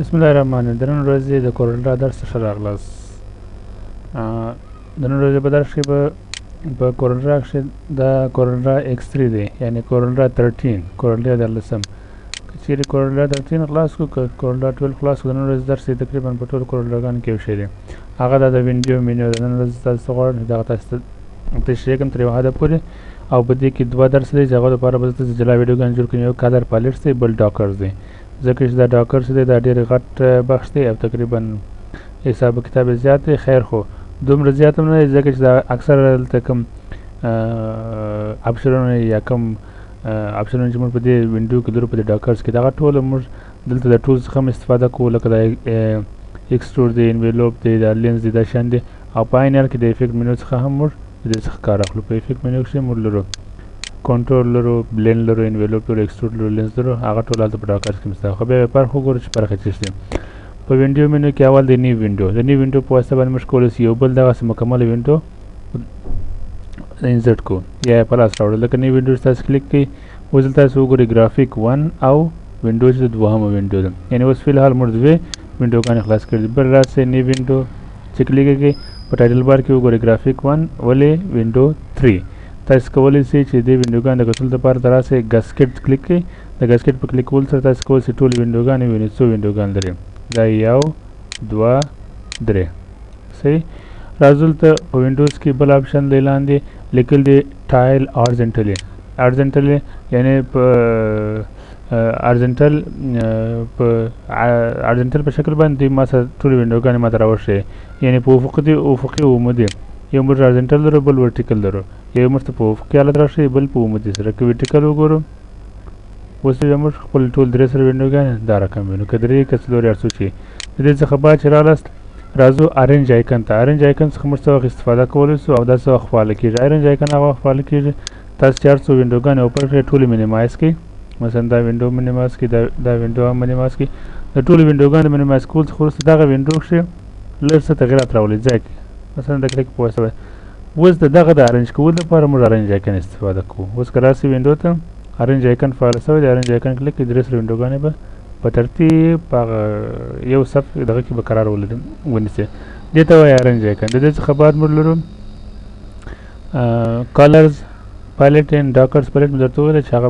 بسم الله الرحمن الرحیم. د نن ورځې د کورل ډرا درس ته ښه راغلاست. د نن ورځې په درس کې به په کورل ډرا کښې دا کورل ډرا X3 دی، یعنې کورل ډرا 13 کورل ډرا 13. که چیرې کورل ډرا 13 خلاص کړو، که کورل ډرا 12 خلاص کړو، د نن ورځې درس یې تقریبا په ټولو کورل ډراګانو کې یو شی دی. هغه دا د وینډو مینیو د نن ورځې تاسو ته غواړم چې دغه تاسو ته تشریح کړم تر یوه حده پورې، او په دې کې دوه درس دی چې هغه دپاره به زه جلا ویډیوګانې جوړ کړم. یو کلر پالټس دی، بل ډاکرز دی. ځکه چې دا ډاکرز دی دا ډېر غټ بخش دی او تقریبا حساب کتاب یې زیات دی. خیر خو دومره زیات هم نه دی، ځکه چې دا اکثره دلته کوم اپشنونه یا کوم اپشنونه چې موږ په دې وینډو کې لرو په دې ډاکرز کې، دغه ټوله موږ دلته د ټولز څخه هم استفاده کوو، لکه د ایکسټروډ دی، انویلوپ دی، دا لینز دی، دا شیان دی. او په عین حال کې د افیکټ منیو څخه هم موږ د دې څخه کار اخلو. په افیکټ منیو کښې موږ لرو کنټرول لرو، بلینډ لرو، انویلوپ لرو، ایکسټروډ لرو، لینز لرو. هغه ټول هلته په ډاکرز کې مشته. خو بیا به فرق وګورو چې فرق یې څه دی. په وینډو منیو کې اول د نیو وینډو، د نیو وینډو په واسطه باندې موږ کولی شو یو بل دغسې مکمله وینډو انسرټ کړو یا یې په لاس راوړو. لکه نیو وینډو چې تاسو کلیک کړئ، اوس دلته تاسو وګورئ ګرافیک 1 او وینډو چې د دوهمه وینډو ده، یعنې اوس فلحال موږ دوې وینډوګانې خلاص کړي دي. بل راسئ نیو وینډو چې کلیک کړئ، په ټایټل بار کې وګورئ ګرافیک 1 ولې وینډو 3. تاسو کولی شئ چې دې وینډوګانو د کتلو دپاره ته راسئ ګاسکټ کلیک کړئ. د ګاسکټ په کلیک کولو سره تاسو کولی شئ ټولې وینډوګانې ووینئ. څو وینډوګانې لري؟ دا 1 2 3. صحیح. راځو دلته په وینډوز کې بل آپشن دی لاندې لیکل دی ټایل هارزنټلي. هارزنټلي یعنې په هارزنټل په شکل باندې ما سره ټولې وینډوګانې ما ته راوښیي، یعنې په افقي عمودي. یو موږ هارزنټل لرو، بل ورټیکل لرو. یو موږ ته په افقي حالت راښیي، بل په عمودي سره. که ورټیکل وګورو، اوس بیا موږ خپل ټول درې سره وینډوګانې دا رقم وینو، که درې که څلور یا څو چې. د دې څخه بعد چې رالاست، راځو ارنج آیکن ته. ارنج آیکن څخه موږ څه وخت استفاده کولی شو او دا څه وخت فعاله کېږي. ارنج آیکن هغه وخت فعاله کېږي تاسو چې هر څو وینډوګانې اوپن کړئ ټولې مینیمایز کړئ. مثلا دا وینډو مینیمایز کړئ، دا وینډو هم مینیمایز کړئ. د ټولو وینډوګانو مینیمایز کولو څخه وروسته دغه وینډو کښې لږ څه تغیرات راولئ ځای کې، مثلا د کلیک په واسطه. اوس د دغه د ارنج کولو لپاره موږ ارنج آیکن استفاده کوو. اوس که راسئ وینډو ته، ارنج آیکن فعاله شوی دی، ارنج آیکن کلیک کړئ، درې سره وینډوګانې به په ترتیب په هغه یو صف دغه کې به قرار ونیسئ. دې ته وایي ارنج آیکن. د دې څخه بعد موږ لرو کلرز پالټ اینډ ډاکرز پالټ. مې درته وویل چې هغه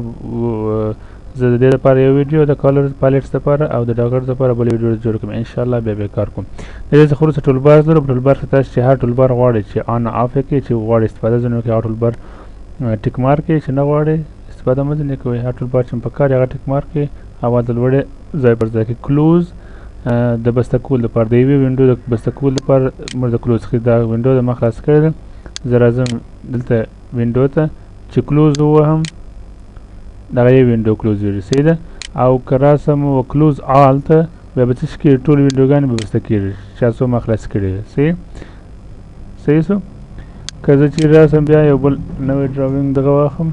زه د دې لپاره یو ویډیو د کلرز پالټس دپاره او د ډاکرز دپاره بل ویډیو جوړ کړم انشاءالله، بیا کار کوم. د دې څخه وروسته ټولبار لرو. په ټولبار کښې تاسو چې هر ټولبار غواړئ چې آن آف یې کړئ، چې غواړئ استفاده ځینې وکړئ، هغه ټولبار ټیک مارک کړئ، چې نه غواړئ استفاده مه ځینې کوئ. هر ټولبار چې په کار هغه ټیک مارک کړئ او هلته لوړې ځای پر ځای کړئ. کلوز د بسته کولو لپاره، د یوې وینډو د بسته کولو لپاره موږ د کلوز څخه دا وینډو د ما خلاص کړې ده. زه راځم دلته وینډو ته چې کلوز ووهم، دغه یې وینډو کلوز ویږي. صحیح ده. او که راسم و کلوز آل ته، بیا به څه شي کېږي؟ ټولې وینډوګانې به بسته کېږي چې هر څو ما خلاص کړې وي. صحیح شو. که زه چېرې راسم بیا یو بل نوی ډراوینګ دغه واخلم،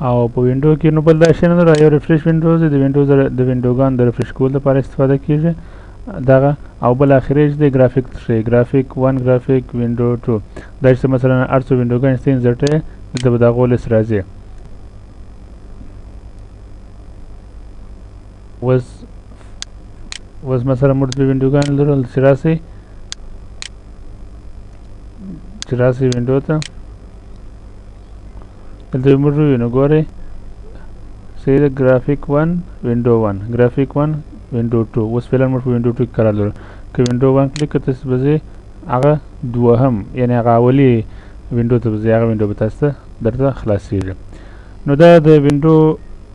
او په وینډو کې نو بل دا شی نه لرو. یو ریفریش وینډوز دی، د وینډوګانو د ریفریش کولو لپاره استفاده کېږي دغه. او بل اخري چې دی ګرافیک 3، ګرافیک 1، ګرافیک وینډو 2. دا چې مثلا هر څو وینډوګانې شته انسرټ یې دلته به د هغو لیست راځي. اوس مثلا موږ دوې وینډوګانې لرو چې راسئ وینډو ته، دلته موږ ووینو ګورئ. صحیح ده. ګرافیک 1 وینډو 1، ګرافیک 1 وینډو 2. اوس فعلا موږ په وینډو 2 کې قرار لرو. که وینډو 1 کلیک کړئ تاسو به ځئ هغه دوهم، یعنې هغه اولي وینډو ته به ځئ، هغه وینډو به تاسو ته درته خلاصېږي. نو دا د وینډو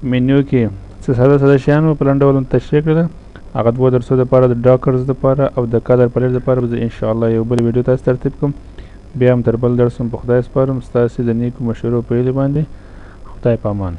منیو کې څه ساده شیان مو په لنډ ډول تشریح کړل. هغه دوه درسو دپاره د ډاکرز دپاره او د کلر پلیټ دپاره به زه انشاءالله یو بل ویډیو تاسو ترتیب کوم. بیا هم تر بل درس په خدای سپارم. ستاسې د نیکو مشورو په هیلې باندې خدای په امان.